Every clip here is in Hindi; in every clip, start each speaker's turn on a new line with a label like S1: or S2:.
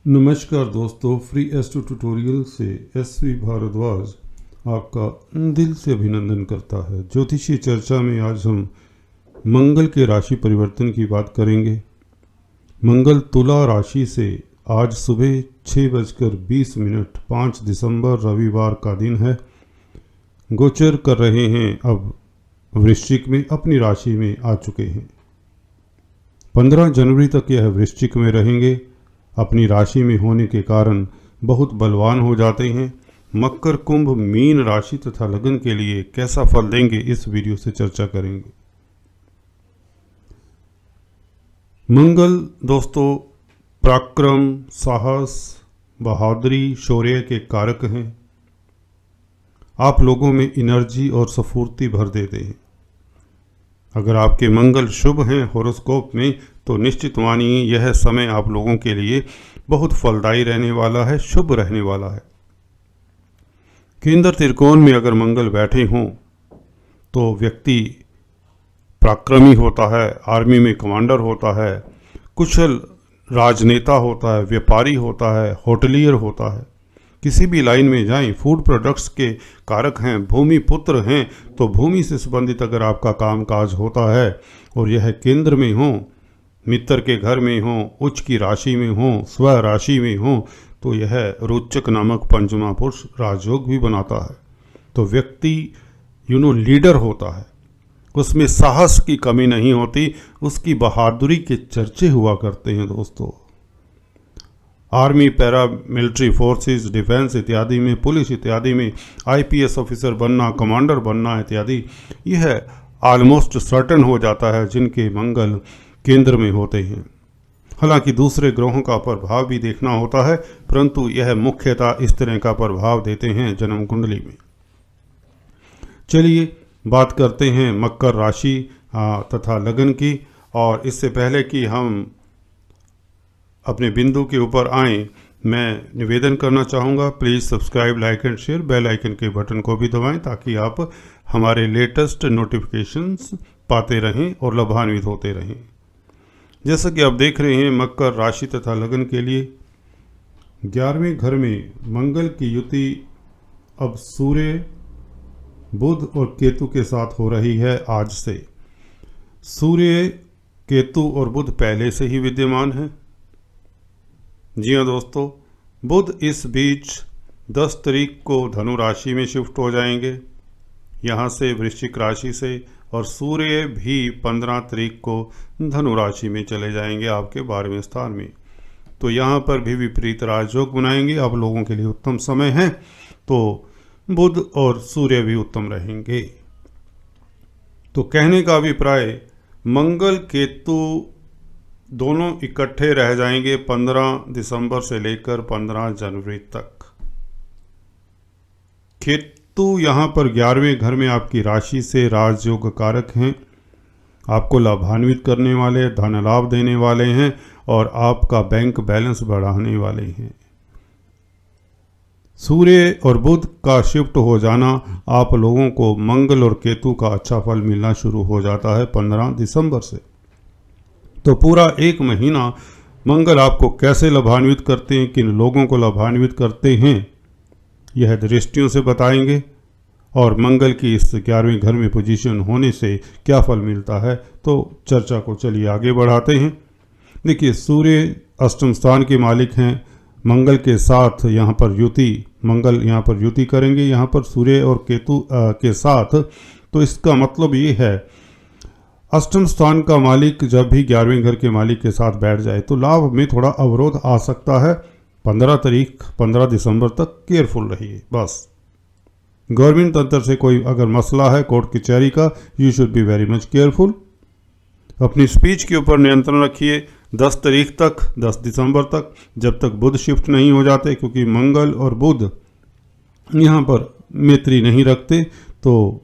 S1: नमस्कार दोस्तों, फ्री एस्ट्रो ट्यूटोरियल से एसवी भारद्वाज आपका दिल से अभिनंदन करता है। ज्योतिषीय चर्चा में आज हम मंगल के राशि परिवर्तन की बात करेंगे। मंगल तुला राशि से आज सुबह 6:20 5 दिसंबर रविवार का दिन है, गोचर कर रहे हैं। अब वृश्चिक में अपनी राशि में आ चुके हैं। 15 जनवरी तक यह वृश्चिक में रहेंगे। अपनी राशि में होने के कारण बहुत बलवान हो जाते हैं। मकर, कुंभ, मीन राशि तथा लगन के लिए कैसा फल देंगे, इस वीडियो से चर्चा करेंगे। मंगल दोस्तों पराक्रम, साहस, बहादुरी, शौर्य के कारक हैं। आप लोगों में एनर्जी और स्फूर्ति भर देते हैं। अगर आपके मंगल शुभ हैं हॉरोस्कोप में, तो निश्चित मानिए यह समय आप लोगों के लिए बहुत फलदायी रहने वाला है, शुभ रहने वाला है। केंद्र त्रिकोण में अगर मंगल बैठे हों तो व्यक्ति पराक्रमी होता है, आर्मी में कमांडर होता है, कुशल राजनेता होता है, व्यापारी होता है, होटलियर होता है। किसी भी लाइन में जाएं, फूड प्रोडक्ट्स के कारक हैं, भूमि पुत्र हैं, तो भूमि से संबंधित अगर आपका काम काज होता है और यह केंद्र में हो, मित्र के घर में हो, उच्च की राशि में हो, स्व राशि में हो, तो यह रोचक नामक पंचमा पुरुष राजयोग भी बनाता है। तो व्यक्ति लीडर होता है, उसमें साहस की कमी नहीं होती, उसकी बहादुरी के चर्चे हुआ करते हैं। दोस्तों army, para military forces, defence इत्यादि में, पुलिस इत्यादि में आईपीएस ऑफिसर बनना, कमांडर बनना इत्यादि, यह ऑलमोस्ट सर्टन हो जाता है जिनके मंगल केंद्र में होते हैं। हालांकि दूसरे ग्रहों का प्रभाव भी देखना होता है, परंतु यह मुख्यतः इस तरह का प्रभाव देते हैं जन्म कुंडली में। चलिए बात करते हैं मकर राशि तथा लगन की। और इससे पहले कि हम अपने बिंदु के ऊपर आएं, मैं निवेदन करना चाहूँगा, please subscribe, like and share, bell icon के बटन को भी दबाएं ताकि आप हमारे लेटेस्ट नोटिफिकेशंस पाते रहें और लाभान्वित होते रहें। जैसा कि आप देख रहे हैं, मकर राशि तथा लगन के लिए 11वें घर में मंगल की युति अब सूर्य, बुध और केतु के साथ हो रही है। आज से सूर्य, केतु और बुध पहले से ही विद्यमान है। जी हाँ दोस्तों, बुध इस बीच 10 तारीख को धनु राशि में शिफ्ट हो जाएंगे, यहाँ से वृश्चिक राशि से, और सूर्य भी 15 तारीख को धनु राशि में चले जाएंगे आपके 12वें स्थान में। तो यहाँ पर भी विपरीत राजयोग बनाएंगे। आप लोगों के लिए उत्तम समय है, तो बुध और सूर्य भी उत्तम रहेंगे। तो कहने का अभिप्राय, मंगल केतु दोनों इकट्ठे रह जाएंगे 15 दिसंबर से लेकर 15 जनवरी तक। केतु यहाँ पर 11वें घर में आपकी राशि से राजयोग कारक हैं, आपको लाभान्वित करने वाले, धन लाभ देने वाले हैं और आपका बैंक बैलेंस बढ़ाने वाले हैं। सूर्य और बुध का शिफ्ट हो जाना, आप लोगों को मंगल और केतु का अच्छा फल मिलना शुरू हो जाता है 15 दिसंबर से। तो पूरा एक महीना मंगल आपको कैसे लाभान्वित करते हैं, किन लोगों को लाभान्वित करते हैं, यह दृष्टियों से बताएंगे। और मंगल की इस 11वें घर में पोजीशन होने से क्या फल मिलता है, तो चर्चा को चलिए आगे बढ़ाते हैं। देखिए, सूर्य अष्टम स्थान के मालिक हैं, मंगल के साथ यहाँ पर युति, मंगल यहाँ पर युति करेंगे, यहाँ पर सूर्य और केतु के साथ। तो इसका मतलब ये है, अष्टम स्थान का मालिक जब भी 11वें घर के मालिक के साथ बैठ जाए तो लाभ में थोड़ा अवरोध आ सकता है। 15 दिसंबर तक केयरफुल रहिए बस। गवर्नमेंट तंत्र से कोई अगर मसला है कोर्ट कचहरी का, you should be very much careful. अपनी स्पीच के ऊपर नियंत्रण रखिए 10 तारीख तक, 10 दिसंबर तक, जब तक बुध शिफ्ट नहीं हो जाते, क्योंकि मंगल और बुध यहाँ पर मैत्री नहीं रखते। तो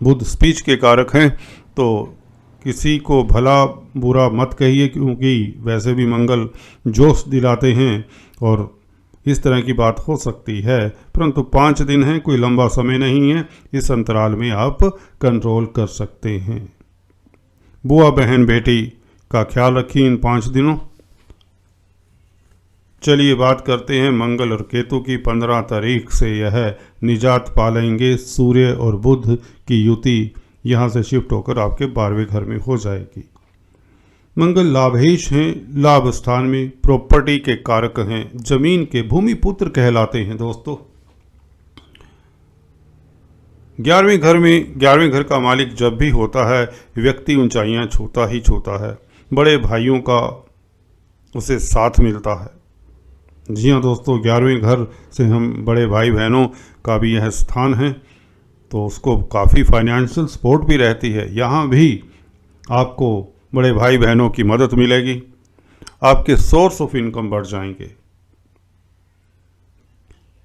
S1: बुध स्पीच के कारक हैं, तो किसी को भला बुरा मत कहिए, क्योंकि वैसे भी मंगल जोश दिलाते हैं और इस तरह की बात हो सकती है। परंतु 5 दिन है, कोई लंबा समय नहीं है, इस अंतराल में आप कंट्रोल कर सकते हैं। बुआ, बहन, बेटी का ख्याल रखिए इन 5 दिनों। चलिए बात करते हैं मंगल और केतु की। 15 तारीख से यह निजात पालेंगे। सूर्य और बुध की युति यहाँ से शिफ्ट होकर आपके 12वें घर में हो जाएगी। मंगल लाभेश हैं, लाभ स्थान में प्रॉपर्टी के कारक हैं, जमीन के भूमि पुत्र कहलाते हैं दोस्तों। 11वें घर का मालिक जब भी होता है व्यक्ति ऊंचाइयां छूता ही छूता है। बड़े भाइयों का उसे साथ मिलता है। जी हाँ दोस्तों, 11वें घर से हम बड़े भाई बहनों का भी यह स्थान है, तो उसको काफ़ी फाइनेंशियल सपोर्ट भी रहती है। यहाँ भी आपको बड़े भाई बहनों की मदद मिलेगी, आपके सोर्स ऑफ इनकम बढ़ जाएंगे।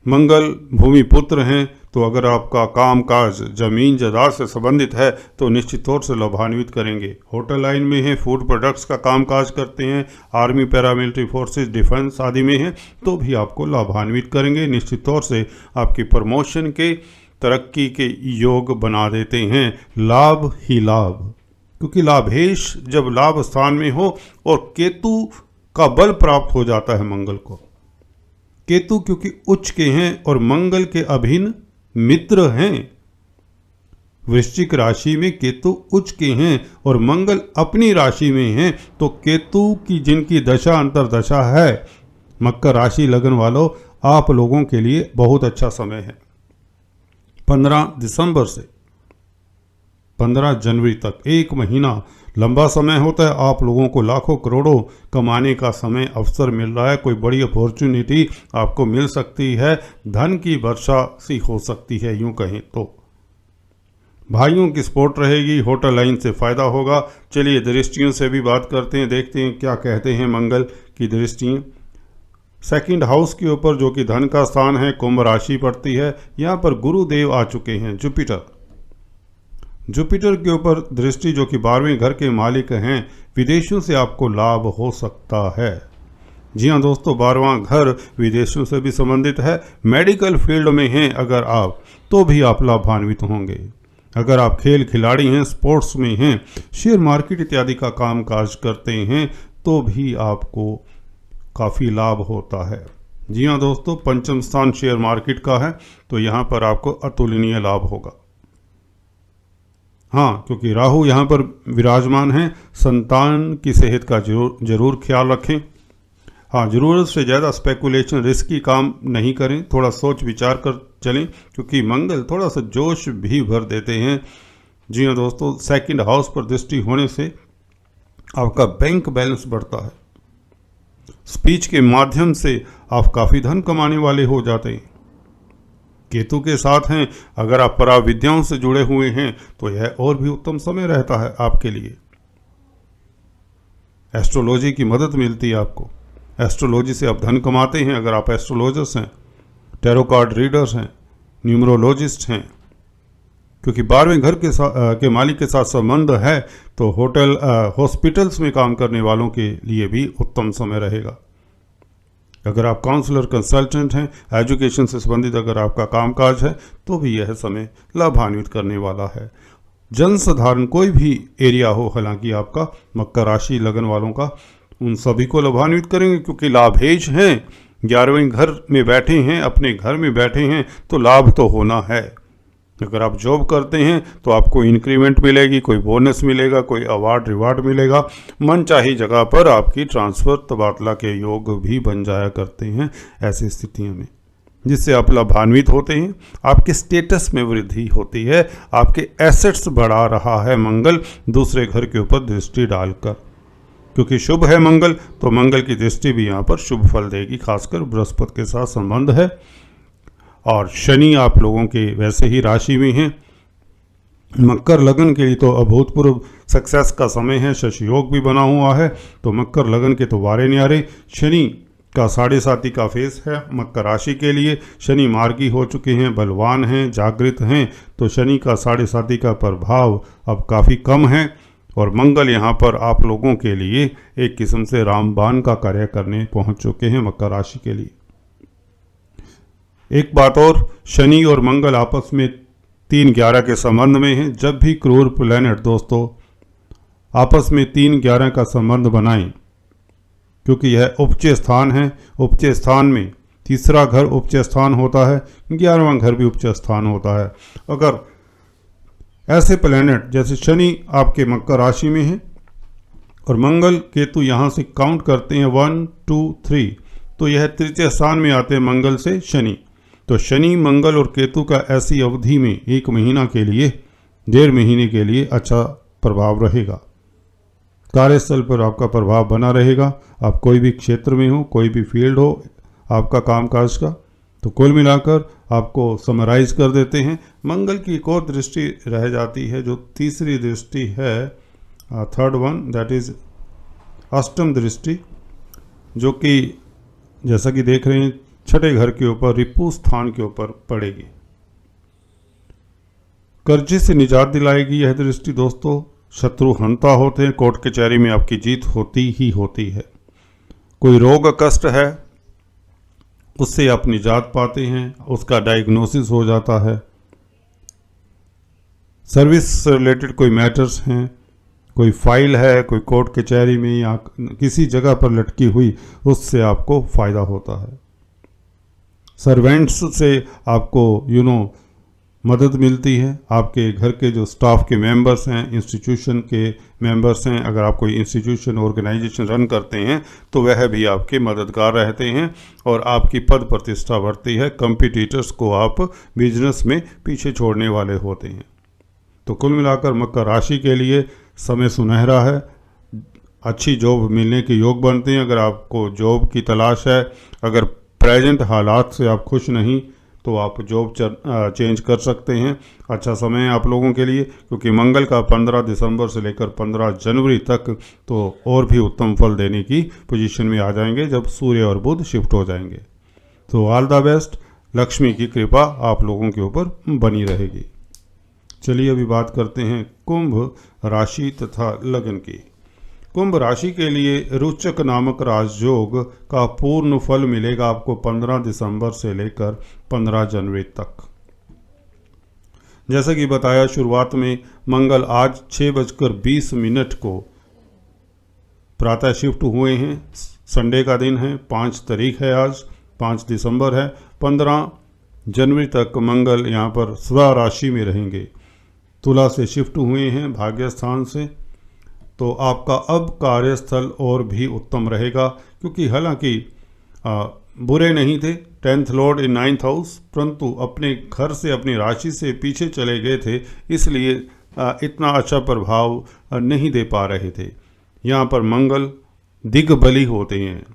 S1: मंगल भूमि पुत्र हैं, तो अगर आपका काम काज जमीन जायदाद से संबंधित है तो निश्चित तौर से लाभान्वित करेंगे। होटल लाइन में हैं, फूड प्रोडक्ट्स का काम काज करते हैं, आर्मी, पैरामिलिट्री फोर्सेस, डिफेंस आदि में हैं, तो भी आपको लाभान्वित करेंगे। निश्चित तौर से आपकी प्रमोशन के, तरक्की के योग बना देते हैं। लाभ ही लाभ, क्योंकि लाभेश जब लाभ स्थान में हो और केतु का बल प्राप्त हो जाता है मंगल को। केतु क्योंकि उच्च के हैं और मंगल के अभिन्न मित्र हैं। वृश्चिक राशि में केतु उच्च के हैं और मंगल अपनी राशि में हैं, तो केतु की जिनकी दशा अंतरदशा है, मकर राशि लगन वालों, आप लोगों के लिए बहुत अच्छा समय है। 15 दिसंबर से 15 जनवरी तक 1 महीना लंबा समय होता है। आप लोगों को लाखों करोड़ों कमाने का समय अवसर मिल रहा है। कोई बड़ी अपॉर्चुनिटी आपको मिल सकती है। धन की वर्षा सी हो सकती है, यूं कहें तो। भाइयों की सपोर्ट रहेगी, होटल लाइन से फायदा होगा। चलिए दृष्टियों से भी बात करते हैं, देखते हैं क्या कहते हैं मंगल की दृष्टियाँ। सेकंड हाउस के ऊपर जो कि धन का स्थान है, कुंभ राशि पड़ती है। यहाँ पर गुरुदेव आ चुके हैं, जुपिटर के ऊपर दृष्टि, जो कि 12वें घर के मालिक हैं। विदेशों से आपको लाभ हो सकता है। जी हाँ दोस्तों, 12वां घर विदेशों से भी संबंधित है। मेडिकल फील्ड में हैं अगर आप, तो भी आप लाभान्वित होंगे। अगर आप खेल खिलाड़ी हैं, स्पोर्ट्स में हैं, शेयर मार्केट इत्यादि का काम काज करते हैं, तो भी आपको काफ़ी लाभ होता है। जी हाँ दोस्तों, पंचम स्थान शेयर मार्केट का है, तो यहाँ पर आपको अतुलनीय लाभ होगा। हाँ, क्योंकि राहु यहाँ पर विराजमान है। संतान की सेहत का जरूर ख्याल रखें। हाँ, ज़रूरत से ज़्यादा स्पेकुलेशन, रिस्की काम नहीं करें, थोड़ा सोच विचार कर चलें, क्योंकि मंगल थोड़ा सा जोश भी भर देते हैं। जी हाँ दोस्तों, सेकंड हाउस पर दृष्टि होने से आपका बैंक बैलेंस बढ़ता है। स्पीच के माध्यम से आप काफ़ी धन कमाने वाले हो जाते हैं। केतु के साथ हैं, अगर आप पराविद्याओं से जुड़े हुए हैं तो यह और भी उत्तम समय रहता है आपके लिए। एस्ट्रोलॉजी की मदद मिलती है आपको। एस्ट्रोलॉजी से आप धन कमाते हैं अगर आप एस्ट्रोलॉजर्स हैं, टैरो कार्ड रीडर्स हैं, न्यूमरोलॉजिस्ट हैं। क्योंकि 12वें घर के मालिक के साथ संबंध है, तो होटल, हॉस्पिटल्स में काम करने वालों के लिए भी उत्तम समय रहेगा। अगर आप काउंसलर, कंसल्टेंट हैं, एजुकेशन से संबंधित अगर आपका कामकाज है, तो भी यह समय लाभान्वित करने वाला है। जनसाधारण कोई भी एरिया हो, हालांकि आपका मकर राशि लगन वालों का, उन सभी को लाभान्वित करेंगे, क्योंकि लाभेश हैं, 11वें घर में बैठे हैं, अपने घर में बैठे हैं, तो लाभ तो होना है। अगर आप जॉब करते हैं तो आपको इंक्रीमेंट मिलेगी, कोई बोनस मिलेगा, कोई अवार्ड रिवार्ड मिलेगा। मनचाही जगह पर आपकी ट्रांसफ़र, तबादला के योग भी बन जाया करते हैं ऐसी स्थितियों में, जिससे आप लाभान्वित होते हैं। आपके स्टेटस में वृद्धि होती है, आपके एसेट्स बढ़ा रहा है मंगल दूसरे घर के ऊपर दृष्टि डालकर। क्योंकि शुभ है मंगल, तो मंगल की दृष्टि भी यहाँ पर शुभ फल देगी। खासकर बृहस्पति के साथ संबंध है। और शनि आप लोगों के वैसे ही राशि में हैं। मकर लगन के लिए तो अभूतपूर्व सक्सेस का समय है। शशि योग भी बना हुआ है, तो मकर लगन के तो वारे न्यारे। शनि का 7.5 का फेस है मकर राशि के लिए। शनि मार्गी हो चुके हैं, बलवान हैं, जागृत हैं, तो शनि का 7.5 का प्रभाव अब काफ़ी कम है। और मंगल यहाँ पर आप लोगों के लिए एक किस्म से रामबाण का कार्य करने पहुँच चुके हैं मकर राशि के लिए। एक बात और, शनि और मंगल आपस में 3-11 के संबंध में हैं। जब भी क्रूर प्लैनेट दोस्तों आपस में 3-11 का संबंध बनाएं, क्योंकि यह उपचय स्थान है। उपचय स्थान में तीसरा घर उपचय स्थान होता है, 11वां घर भी उपचय स्थान होता है। अगर ऐसे प्लैनेट जैसे शनि आपके मकर राशि में है और मंगल केतु यहाँ से काउंट करते हैं 1 2 3, तो यह तृतीय स्थान में आते हैं मंगल से शनि। तो शनि मंगल और केतु का ऐसी अवधि में 1 महीना के लिए, 1.5 महीने के लिए अच्छा प्रभाव रहेगा। कार्यस्थल पर आपका प्रभाव बना रहेगा। आप कोई भी क्षेत्र में हो, कोई भी फील्ड हो आपका कामकाज का, तो कुल मिलाकर आपको समराइज कर देते हैं। मंगल की एक और दृष्टि रह जाती है, जो तीसरी दृष्टि है, थर्ड वन, दैट इज अष्टम दृष्टि, जो कि जैसा कि देख रहे हैं छठे घर के ऊपर, रिपु स्थान के ऊपर पड़ेगी। कर्जे से निजात दिलाएगी यह दृष्टि दोस्तों। शत्रु हंता होते हैं, कोर्ट कचहरी में आपकी जीत होती ही होती है। कोई रोग कष्ट है उससे आप निजात पाते हैं, उसका डायग्नोसिस हो जाता है। सर्विस से रिलेटेड कोई मैटर्स हैं, कोई फाइल है, कोई कोर्ट कचहरी में या किसी जगह पर लटकी हुई, उससे आपको फ़ायदा होता है। सर्वेंट्स से आपको मदद मिलती है। आपके घर के जो स्टाफ के मेंबर्स हैं, इंस्टीट्यूशन के मेंबर्स हैं, अगर आप कोई इंस्टीट्यूशन ऑर्गेनाइजेशन रन करते हैं तो वह भी आपके मददगार रहते हैं और आपकी पद प्रतिष्ठा बढ़ती है। कंपटीटर्स को आप बिजनेस में पीछे छोड़ने वाले होते हैं। तो कुल मिलाकर मकर राशि के लिए समय सुनहरा है। अच्छी जॉब मिलने के योग बनते हैं। अगर आपको जॉब की तलाश है, अगर प्रेजेंट हालात से आप खुश नहीं, तो आप जॉब चेंज कर सकते हैं। अच्छा समय है आप लोगों के लिए, क्योंकि मंगल का 15 दिसंबर से लेकर 15 जनवरी तक तो और भी उत्तम फल देने की पोजीशन में आ जाएंगे, जब सूर्य और बुध शिफ्ट हो जाएंगे। तो ऑल द बेस्ट। लक्ष्मी की कृपा आप लोगों के ऊपर बनी रहेगी। चलिए अभी बात करते हैं कुंभ राशि तथा लगन की। कुंभ राशि के लिए रोचक नामक राजयोग का पूर्ण फल मिलेगा आपको 15 दिसंबर से लेकर 15 जनवरी तक। जैसा कि बताया शुरुआत में, मंगल आज 6:20 को प्रातः शिफ्ट हुए हैं। संडे का दिन है, 5 तारीख है, आज 5 दिसंबर है। 15 जनवरी तक मंगल यहाँ पर स्व राशि में रहेंगे। तुला से शिफ्ट हुए हैं भाग्य स्थान से। तो आपका अब कार्यस्थल और भी उत्तम रहेगा, क्योंकि हालांकि बुरे नहीं थे 10th लॉर्ड इन 9th हाउस, परंतु अपने घर से अपनी राशि से पीछे चले गए थे, इसलिए इतना अच्छा प्रभाव नहीं दे पा रहे थे। यहाँ पर मंगल दिग्बली होते हैं।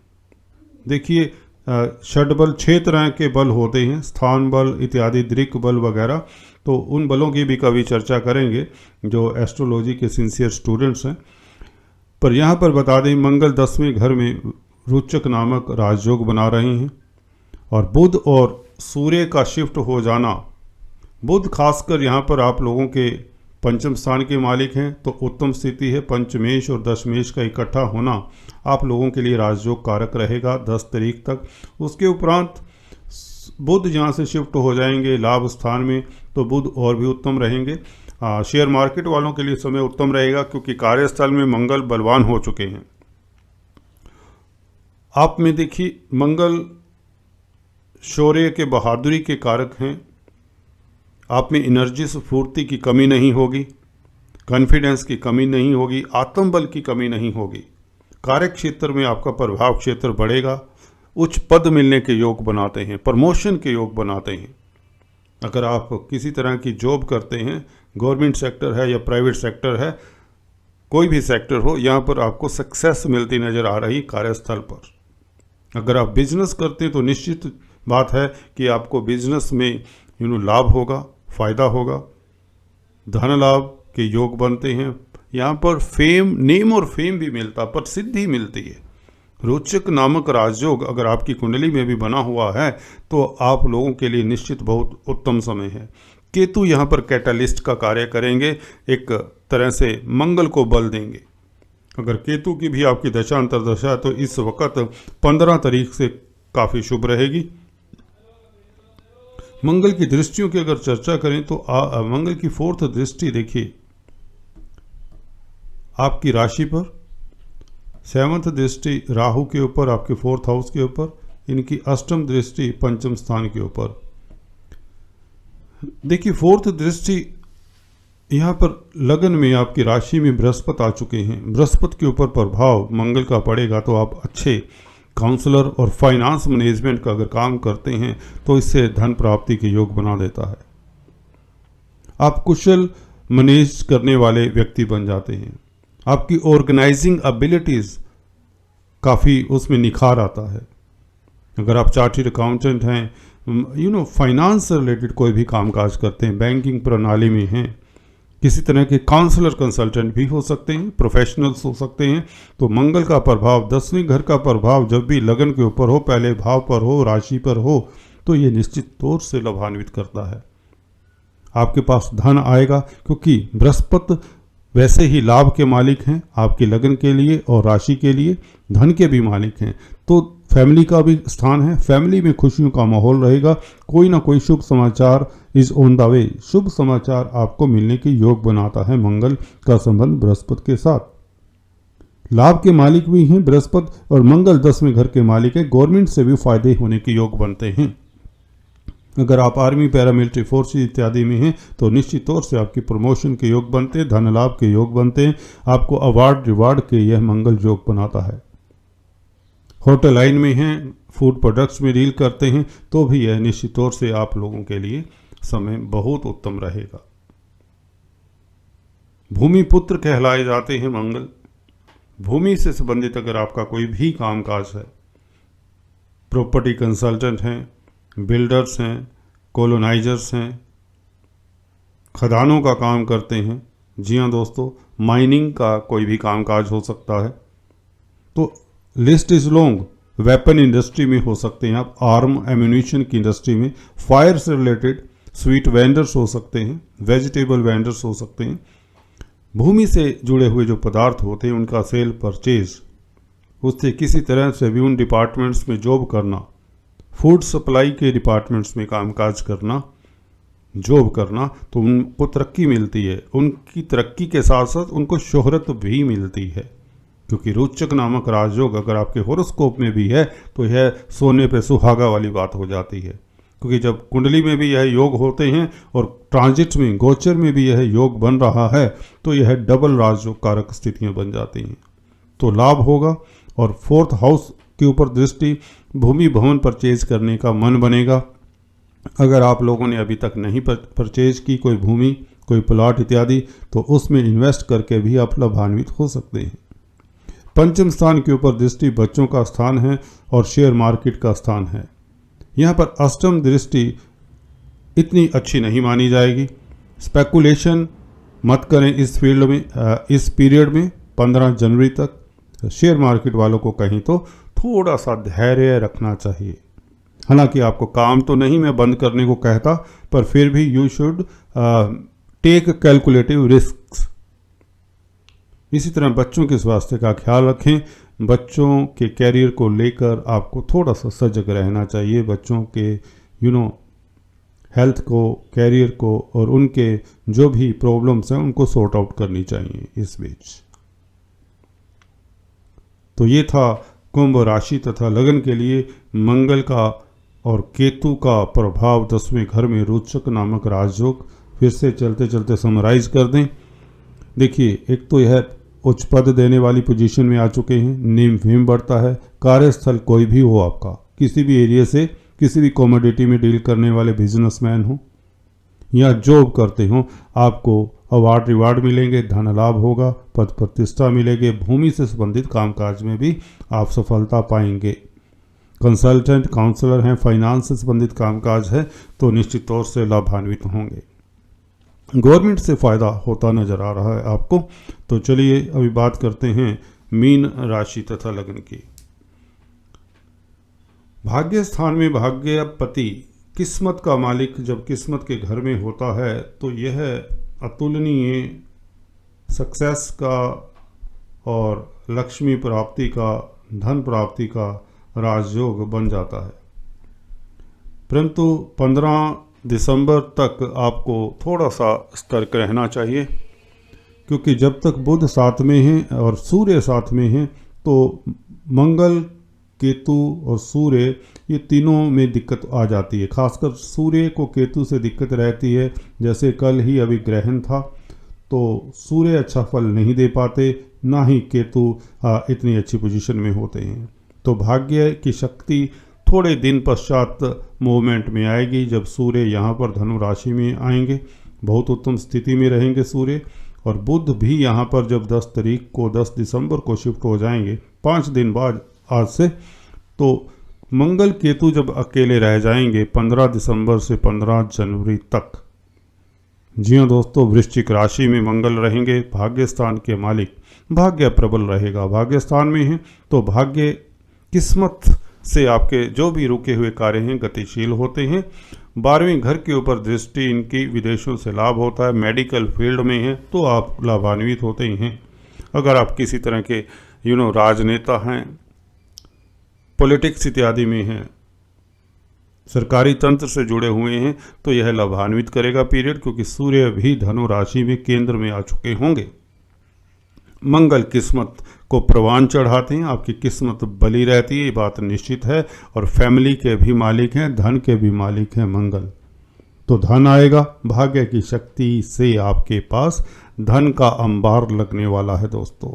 S1: देखिए षडबल 6 तरह के बल होते हैं, स्थान बल इत्यादि, दृक् बल वगैरह। तो उन बलों की भी कभी चर्चा करेंगे जो एस्ट्रोलॉजी के सिंसियर स्टूडेंट्स हैं। पर यहाँ पर बता दें, मंगल 10वें घर में रोचक नामक राजयोग बना रहे हैं और बुध और सूर्य का शिफ्ट हो जाना, बुध खासकर यहाँ पर आप लोगों के पंचम स्थान के मालिक हैं, तो उत्तम स्थिति है। पंचमेश और दशमेश का इकट्ठा होना आप लोगों के लिए राजयोग कारक रहेगा 10 तारीख तक। उसके उपरांत बुध यहाँ से शिफ्ट हो जाएंगे लाभ स्थान में, तो बुध और भी उत्तम रहेंगे। शेयर मार्केट वालों के लिए समय उत्तम रहेगा, क्योंकि कार्यस्थल में मंगल बलवान हो चुके हैं। आप में देखिए मंगल शौर्य के, बहादुरी के कारक हैं। आप में एनर्जी स्फूर्ति की कमी नहीं होगी, कॉन्फिडेंस की कमी नहीं होगी, आत्मबल की कमी नहीं होगी। कार्य क्षेत्र में आपका प्रभाव क्षेत्र बढ़ेगा। उच्च पद मिलने के योग बनाते हैं, प्रमोशन के योग बनाते हैं। अगर आप किसी तरह की जॉब करते हैं, गवर्नमेंट सेक्टर है या प्राइवेट सेक्टर है, कोई भी सेक्टर हो, यहाँ पर आपको सक्सेस मिलती नज़र आ रही कार्यस्थल पर। अगर आप बिजनेस करते हैं तो निश्चित बात है कि आपको बिजनेस में लाभ होगा, फ़ायदा होगा, धन लाभ के योग बनते हैं। यहाँ पर फेम, नेम और फेम भी मिलता, प्रसिद्धि मिलती है। रोचक नामक राजयोग अगर आपकी कुंडली में भी बना हुआ है तो आप लोगों के लिए निश्चित बहुत उत्तम समय है। केतु यहाँ पर कैटालिस्ट का कार्य करेंगे, एक तरह से मंगल को बल देंगे। अगर केतु की भी आपकी दशा अंतर्दशा है तो इस वक्त 15 तारीख से काफ़ी शुभ रहेगी। मंगल की दृष्टियों की अगर चर्चा करें तो मंगल की 4th दृष्टि देखिए आपकी राशि पर, 7th दृष्टि राहु के ऊपर, आपके 4th हाउस के ऊपर, इनकी अष्टम दृष्टि पंचम स्थान के ऊपर। देखिए 4th दृष्टि यहाँ पर लगन में आपकी राशि में बृहस्पति आ चुके हैं। बृहस्पति के ऊपर प्रभाव मंगल का पड़ेगा तो आप अच्छे काउंसलर और फाइनेंस मैनेजमेंट का अगर काम करते हैं तो इससे धन प्राप्ति के योग बना देता है। आप कुशल मैनेज करने वाले व्यक्ति बन जाते हैं। आपकी ऑर्गेनाइजिंग एबिलिटीज़ काफ़ी उसमें निखार आता है। अगर आप चार्टर्ड अकाउंटेंट हैं, फाइनेंस से रिलेटेड कोई भी कामकाज करते हैं, बैंकिंग प्रणाली में हैं, किसी तरह के काउंसलर कंसल्टेंट भी हो सकते हैं, प्रोफेशनल्स हो सकते हैं, तो मंगल का प्रभाव, 10वें घर का प्रभाव जब भी लगन के ऊपर हो, पहले भाव पर हो, राशि पर हो, तो ये निश्चित तौर से लाभान्वित करता है। आपके पास धन आएगा क्योंकि बृहस्पति वैसे ही लाभ के मालिक हैं, आपके लगन के लिए और राशि के लिए धन के भी मालिक हैं, तो फैमिली का भी स्थान है। फैमिली में खुशियों का माहौल रहेगा। कोई ना कोई शुभ समाचार इज ऑन द वे। शुभ समाचार आपको मिलने के योग बनाता है मंगल का संबंध बृहस्पति के साथ। लाभ के मालिक भी हैं बृहस्पति और मंगल 10वें घर के मालिक है। गवर्नमेंट से भी फायदे होने के योग बनते हैं। अगर आप आर्मी, पैरामिलिट्री फोर्सेज इत्यादि में हैं तो निश्चित तौर से आपकी प्रमोशन के योग बनते हैं, धन लाभ के योग बनते हैं। आपको अवार्ड रिवार्ड के यह मंगल योग बनाता है। होटल लाइन में हैं, फूड प्रोडक्ट्स में डील करते हैं तो भी यह निश्चित तौर से आप लोगों के लिए समय बहुत उत्तम रहेगा। भूमि पुत्र कहलाए जाते हैं मंगल। भूमि से संबंधित अगर आपका कोई भी कामकाज है, प्रॉपर्टी कंसल्टेंट हैं, बिल्डर्स हैं, कॉलोनाइजर्स हैं, खदानों का काम करते हैं, जी हाँ दोस्तों, माइनिंग का कोई भी कामकाज हो सकता है, तो list is long. Weapon industry में हो सकते हैं आप, आर्म एम्यूनिशन की इंडस्ट्री में, फायर से रिलेटेड स्वीट वेंडर्स हो सकते हैं, वेजिटेबल वेंडर्स हो सकते हैं। भूमि से जुड़े हुए जो पदार्थ होते हैं उनका सेल परचेज, उससे किसी तरह से भी उन डिपार्टमेंट्स में जॉब करना, फूड सप्लाई के डिपार्टमेंट्स में कामकाज करना, जॉब करना, तो उनको तरक्की मिलती है। उनकी तरक्की के साथ साथ उनको शोहरत भी मिलती है, क्योंकि रोचक नामक राजयोग अगर आपके होरोस्कोप में भी है तो यह सोने पे सुहागा वाली बात हो जाती है। क्योंकि जब कुंडली में भी यह योग होते हैं और ट्रांजिट में, गोचर में भी यह योग बन रहा है तो यह डबल राजयोग कारक स्थितियां बन जाती हैं, तो लाभ होगा। और 4th हाउस के ऊपर दृष्टि, भूमि भवन परचेज करने का मन बनेगा। अगर आप लोगों ने अभी तक नहीं परचेज की कोई भूमि, कोई प्लॉट इत्यादि, तो उसमें इन्वेस्ट करके भी आप लाभान्वित हो सकते हैं। पंचम स्थान के ऊपर दृष्टि बच्चों का स्थान है और शेयर मार्केट का स्थान है। यहाँ पर अष्टम दृष्टि इतनी अच्छी नहीं मानी जाएगी। स्पेकुलेशन मत करें इस फील्ड में, इस पीरियड में 15 जनवरी तक। शेयर मार्केट वालों को कहीं तो थोड़ा सा धैर्य रखना चाहिए। हालांकि आपको काम तो नहीं मैं बंद करने को कहता, पर फिर भी you should take calculative risks. इसी तरह बच्चों के स्वास्थ्य का ख्याल रखें। बच्चों के कैरियर को लेकर आपको थोड़ा सा सजग रहना चाहिए। बच्चों के हेल्थ को, कैरियर को और उनके जो भी प्रॉब्लम्स हैं उनको सॉर्ट आउट करनी चाहिए इस बीच। तो ये था कुंभ राशि तथा लगन के लिए मंगल का और केतु का प्रभाव 10वें घर में रोचक नामक राजयोग। फिर से चलते चलते समराइज कर दें। देखिए, एक तो यह उच्च पद देने वाली पोजीशन में आ चुके हैं, नेम फेम बढ़ता है। कार्यस्थल कोई भी हो आपका, किसी भी एरिया से, किसी भी कमोडिटी में डील करने वाले बिजनेसमैन हो या जॉब करते हो, आपको अवार्ड रिवार्ड मिलेंगे, धन लाभ होगा, पद प्रतिष्ठा मिलेगी। भूमि से संबंधित कामकाज में भी आप सफलता पाएंगे। कंसल्टेंट, काउंसलर हैं, फाइनेंस से संबंधित कामकाज है तो निश्चित तौर से लाभान्वित होंगे। गवर्नमेंट से फ़ायदा होता नजर आ रहा है आपको। तो चलिए अभी बात करते हैं मीन राशि तथा लगन की। भाग्य स्थान में भाग्यपति, किस्मत का मालिक जब किस्मत के घर में होता है तो यह अतुलनीय सक्सेस का और लक्ष्मी प्राप्ति का, धन प्राप्ति का राजयोग बन जाता है। परंतु 15 दिसंबर तक आपको थोड़ा सा सतर्क रहना चाहिए, क्योंकि जब तक बुध साथ में है और सूर्य साथ में है तो मंगल, केतु और सूर्य ये तीनों में दिक्कत आ जाती है। खासकर सूर्य को केतु से दिक्कत रहती है। जैसे कल ही अभी ग्रहण था तो सूर्य अच्छा फल नहीं दे पाते, ना ही केतु इतनी अच्छी पोजीशन में होते हैं। तो भाग्य की शक्ति थोड़े दिन पश्चात मूवमेंट में आएगी जब सूर्य यहाँ पर धनु राशि में आएंगे, बहुत उत्तम स्थिति में रहेंगे सूर्य। और बुध भी यहाँ पर जब 10 तारीख को 10 दिसंबर को शिफ्ट हो जाएंगे, 5 दिन बाद आज से, तो मंगल केतु जब अकेले रह जाएंगे 15 दिसंबर से 15 जनवरी तक। जी हाँ दोस्तों, वृश्चिक राशि में मंगल रहेंगे, भाग्य स्थान के मालिक, भाग्य प्रबल रहेगा, भाग्य स्थान में है तो भाग्य किस्मत से आपके जो भी रुके हुए कार्य हैं गतिशील होते हैं। 12वें घर के ऊपर दृष्टि इनकी, विदेशों से लाभ होता है। मेडिकल फील्ड में है तो आप लाभान्वित होते ही हैं। अगर आप किसी तरह के राजनेता हैं, पॉलिटिक्स इत्यादि में हैं, सरकारी तंत्र से जुड़े हुए हैं तो यह लाभान्वित करेगा पीरियड, क्योंकि सूर्य भी धनु राशि में केंद्र में आ चुके होंगे। मंगल किस्मत को प्रवान चढ़ाते हैं, आपकी किस्मत बली रहती है, ये बात निश्चित है। और फैमिली के भी मालिक हैं, धन के भी मालिक हैं मंगल, तो धन आएगा। भाग्य की शक्ति से आपके पास धन का अंबार लगने वाला है दोस्तों।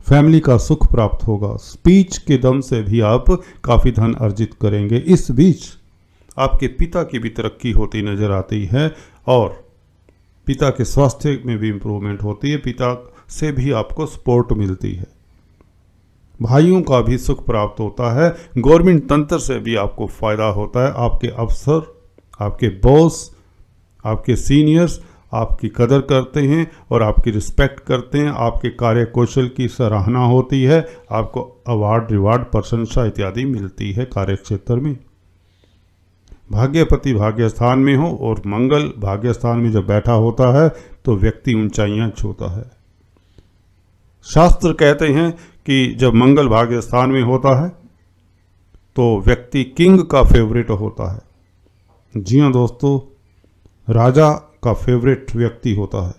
S1: फैमिली का सुख प्राप्त होगा, स्पीच के दम से भी आप काफ़ी धन अर्जित करेंगे। इस बीच आपके पिता की भी तरक्की होती नजर आती है और पिता के स्वास्थ्य में भी इम्प्रूवमेंट होती है, पिता से भी आपको सपोर्ट मिलती है। भाइयों का भी सुख प्राप्त होता है, गवर्नमेंट तंत्र से भी आपको फायदा होता है। आपके अफसर, आपके बॉस, आपके सीनियर्स आपकी कदर करते हैं और आपकी रिस्पेक्ट करते हैं, आपके कार्य कौशल की सराहना होती है, आपको अवार्ड, रिवार्ड, प्रशंसा इत्यादि मिलती है कार्य क्षेत्र में। भाग्यपति भाग्य स्थान में हो और मंगल भाग्य स्थान में जब बैठा होता है तो व्यक्ति ऊंचाइयां छूता है। शास्त्र कहते हैं कि जब मंगल भाग्य स्थान में होता है तो व्यक्ति किंग का फेवरेट होता है। जी हाँ दोस्तों, राजा का फेवरेट व्यक्ति होता है,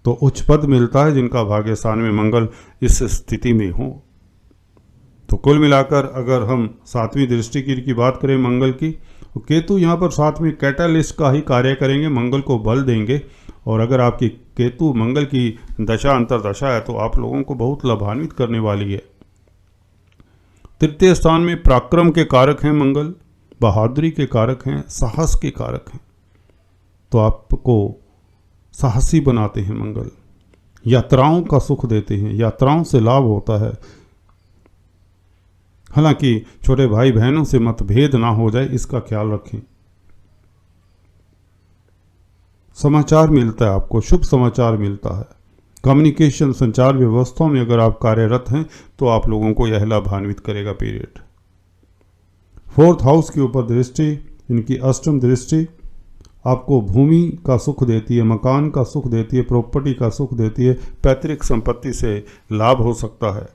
S1: तो उच्च पद मिलता है जिनका भाग्य स्थान में मंगल इस स्थिति में हो। तो कुल मिलाकर अगर हम 7वीं दृष्टि की बात करें मंगल की, तो केतु यहाँ पर 7वीं कैटालिस्ट का ही कार्य करेंगे, मंगल को बल देंगे। और अगर आपकी केतु मंगल की दशा अंतरदशा है तो आप लोगों को बहुत लाभान्वित करने वाली है। तृतीय स्थान में पराक्रम के कारक हैं मंगल, बहादुरी के कारक हैं, साहस के कारक हैं, तो आपको साहसी बनाते हैं मंगल। यात्राओं का सुख देते हैं, यात्राओं से लाभ होता है। हालांकि छोटे भाई बहनों से मतभेद ना हो जाए, इसका ख्याल रखें। समाचार मिलता है आपको, शुभ समाचार मिलता है। कम्युनिकेशन, संचार व्यवस्थाओं में अगर आप कार्यरत हैं तो आप लोगों को यह लाभान्वित करेगा पीरियड। 4th हाउस के ऊपर दृष्टि, इनकी अष्टम दृष्टि आपको भूमि का सुख देती है, मकान का सुख देती है, प्रॉपर्टी का सुख देती है, पैतृक संपत्ति से लाभ हो सकता है।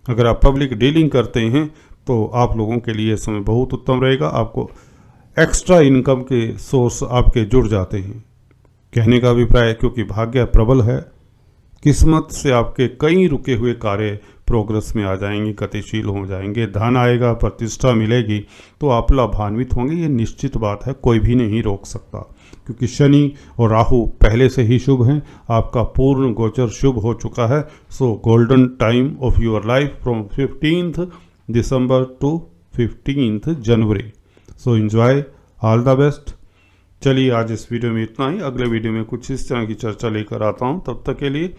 S1: अगर आप पब्लिक डीलिंग करते हैं तो आप लोगों के लिए समय बहुत उत्तम रहेगा। आपको एक्स्ट्रा इनकम के सोर्स आपके जुड़ जाते हैं, कहने का अभिप्राय, क्योंकि भाग्य प्रबल है। किस्मत से आपके कई रुके हुए कार्य प्रोग्रेस में आ जाएंगे, गतिशील हो जाएंगे, धन आएगा, प्रतिष्ठा मिलेगी, तो आप लाभान्वित होंगे। ये निश्चित बात है, कोई भी नहीं रोक सकता, क्योंकि शनि और राहु पहले से ही शुभ हैं, आपका पूर्ण गोचर शुभ हो चुका है। So golden time of your life from 15th December to 15th January. So enjoy, all the best. चलिए आज इस वीडियो में इतना ही, अगले वीडियो में कुछ इस तरह की चर्चा लेकर आता हूँ। तब तक के लिए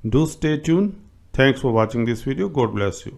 S1: do stay tune. Thanks for watching this video. God bless you.